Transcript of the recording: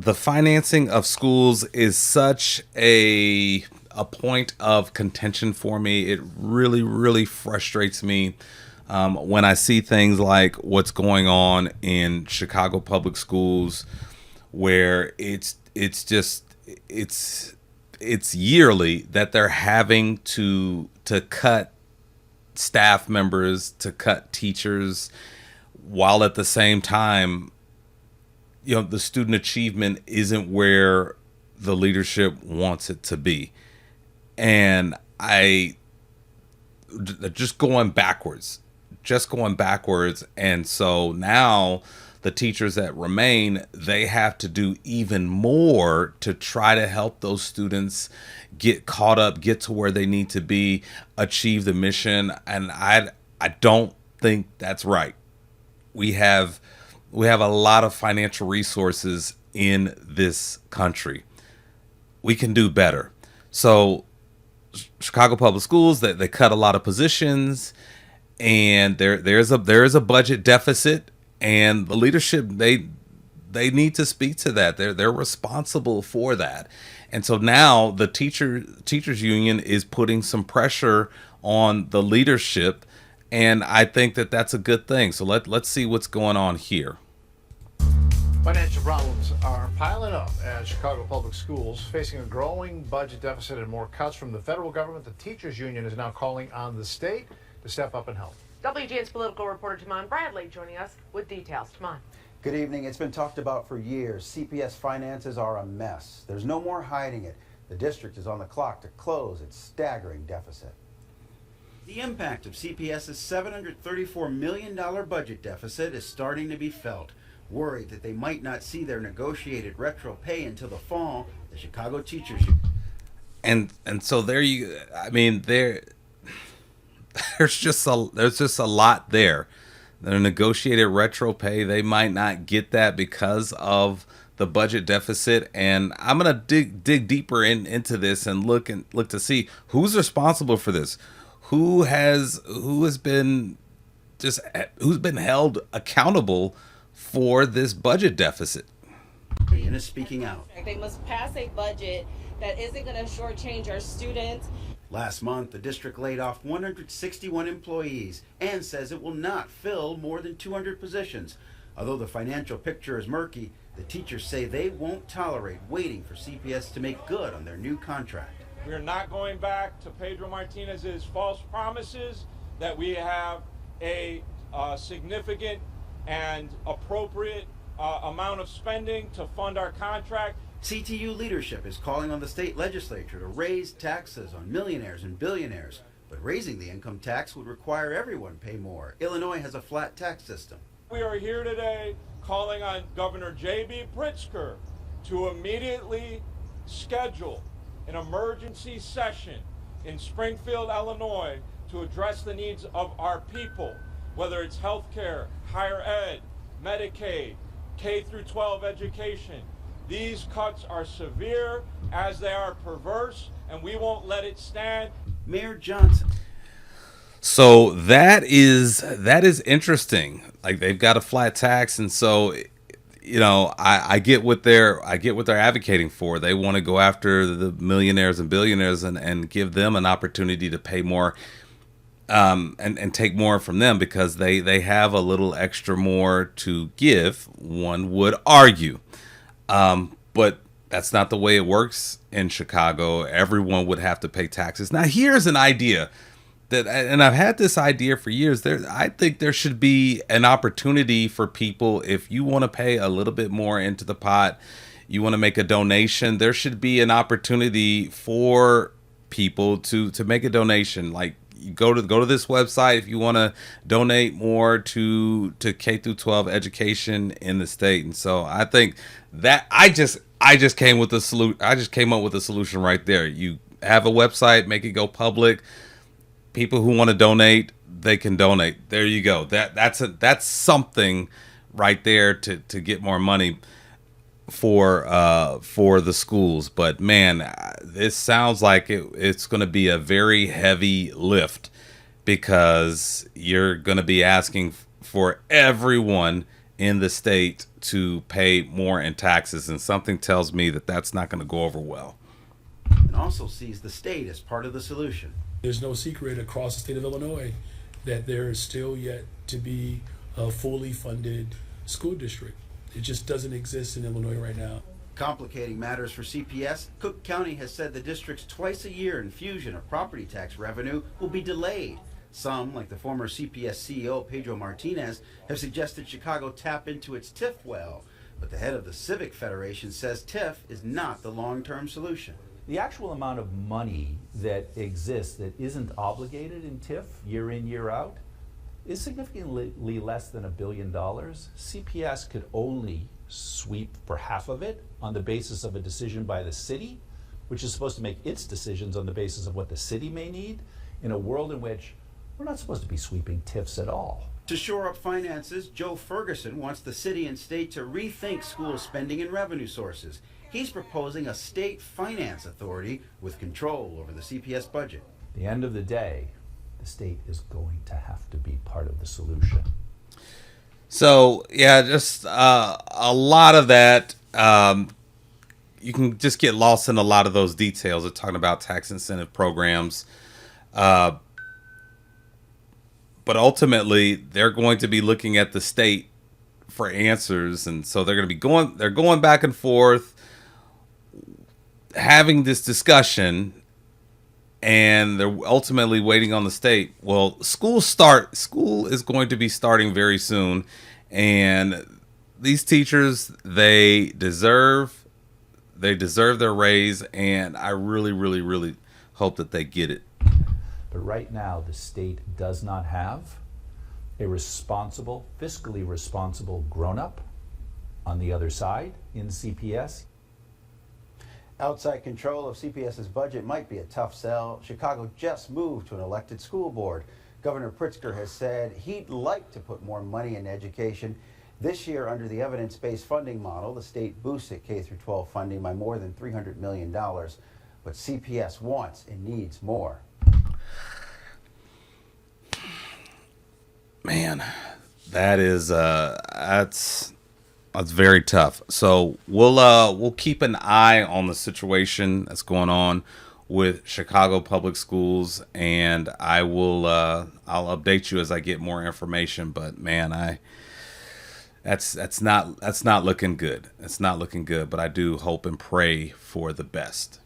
the financing of schools is such a point of contention for me. It really, really frustrates me when I see things like what's going on in Chicago public schools, where it's it's yearly that they're having to cut staff members, to cut teachers, while at the same time, the student achievement isn't where the leadership wants it to be. And I just going backwards, and so now the teachers that remain, they have to do even more to try to help those students get caught up, get to where they need to be, achieve the mission. And I don't think that's right. We have we have a lot of financial resources in this country. We can do better. So Chicago Public Schools, that they cut a lot of positions, and there is a budget deficit, and the leadership, they need to speak to that. They're responsible for that. And so now the teachers union is putting some pressure on the leadership, and I think that that's a good thing. So let's see what's going on here. Financial problems are piling up at Chicago Public Schools, facing a growing budget deficit and more cuts from the federal government. The teachers union is now calling on the state to step up and help. WGN's political reporter Taman Bradley joining us with details. Taman. Good evening. It's been talked about for years. CPS finances are a mess. There's no more hiding it. The district is on the clock to close its staggering deficit. The impact of CPS's $734 million budget deficit is starting to be felt. Worried that they might not see their negotiated retro pay until the fall, the Chicago Teachers Union. And so there you, I mean, there's just a lot there. Their negotiated retro pay, they might not get that because of the budget deficit. And I'm gonna dig deeper into this and look to see who's responsible for this, who's been held accountable for this budget deficit. Union is speaking out. They must pass a budget that isn't going to shortchange our students. Last month, the district laid off 161 employees and says it will not fill more than 200 positions. Although the financial picture is murky, the teachers say they won't tolerate waiting for CPS to make good on their new contract. We are not going back to Pedro Martinez's false promises that we have a significant and appropriate amount of spending to fund our contract. CTU leadership is calling on the state legislature to raise taxes on millionaires and billionaires, but raising the income tax would require everyone pay more. Illinois has a flat tax system. We are here today calling on Governor J.B. Pritzker to immediately schedule an emergency session in Springfield, Illinois, to address the needs of our people, whether it's health care, higher ed, Medicaid, K through 12 education. These cuts are severe as they are perverse, and we won't let it stand. Mayor Johnson. So that is interesting. Like, they've got a flat tax, and so I get what they're advocating for. They want to go after the millionaires and billionaires and give them an opportunity to pay more, and take more from them because they have a little extra more to give, one would argue. But that's not the way it works in Chicago. Everyone would have to pay taxes. Now, here's an idea and I've had this idea for years. I think there should be an opportunity for people, if you want to pay a little bit more into the pot, you want to make a donation, there should be an opportunity for people to make a donation. Like, you go to this website if you want to donate more to K through 12 education in the state. And so I think that I just came with the solution. I just came up with a solution right there. You have a website, make it go public. People who want to donate, they can donate. There you go. That's something right there to get more money for the schools. But man, this sounds like it's going to be a very heavy lift, because you're going to be asking for everyone in the state to pay more in taxes, and something tells me that that's not going to go over well. And also sees the state as part of the solution. There's no secret across the state of Illinois that there is still yet to be a fully funded school district. It just doesn't exist in Illinois right now. Complicating matters for CPS, Cook County has said the district's twice-a-year infusion of property tax revenue will be delayed. Some, like the former CPS CEO Pedro Martinez, have suggested Chicago tap into its TIF well. But the head of the Civic Federation says TIF is not the long-term solution. The actual amount of money that exists that isn't obligated in TIF year in, year out is significantly less than $1 billion. CPS could only sweep for half of it on the basis of a decision by the city, which is supposed to make its decisions on the basis of what the city may need, in a world in which we're not supposed to be sweeping TIFs at all. To shore up finances, Joe Ferguson wants the city and state to rethink school spending and revenue sources. He's proposing a state finance authority with control over the CPS budget. At the end of the day, the state is going to have to be part of the solution. So yeah, just a lot of that. You can just get lost in a lot of those details of talking about tax incentive programs. But ultimately, they're going to be looking at the state for answers, and so they're going to be going back and forth, having this discussion, and they're ultimately waiting on the state. Well, school is going to be starting very soon, and these teachers, they deserve their raise, and I really, really, really hope that they get it. But right now, the state does not have a responsible, fiscally responsible grown-up on the other side in CPS. Outside control of CPS's budget might be a tough sell. Chicago just moved to an elected school board. Governor Pritzker has said he'd like to put more money in education. This year, under the evidence-based funding model, the state boosted K-12 funding by more than $300 million. But CPS wants and needs more. Man, that is that's very tough. So we'll keep an eye on the situation that's going on with Chicago Public Schools, and I'll update you as I get more information. But man, that's not looking good. It's not looking good. But I do hope and pray for the best.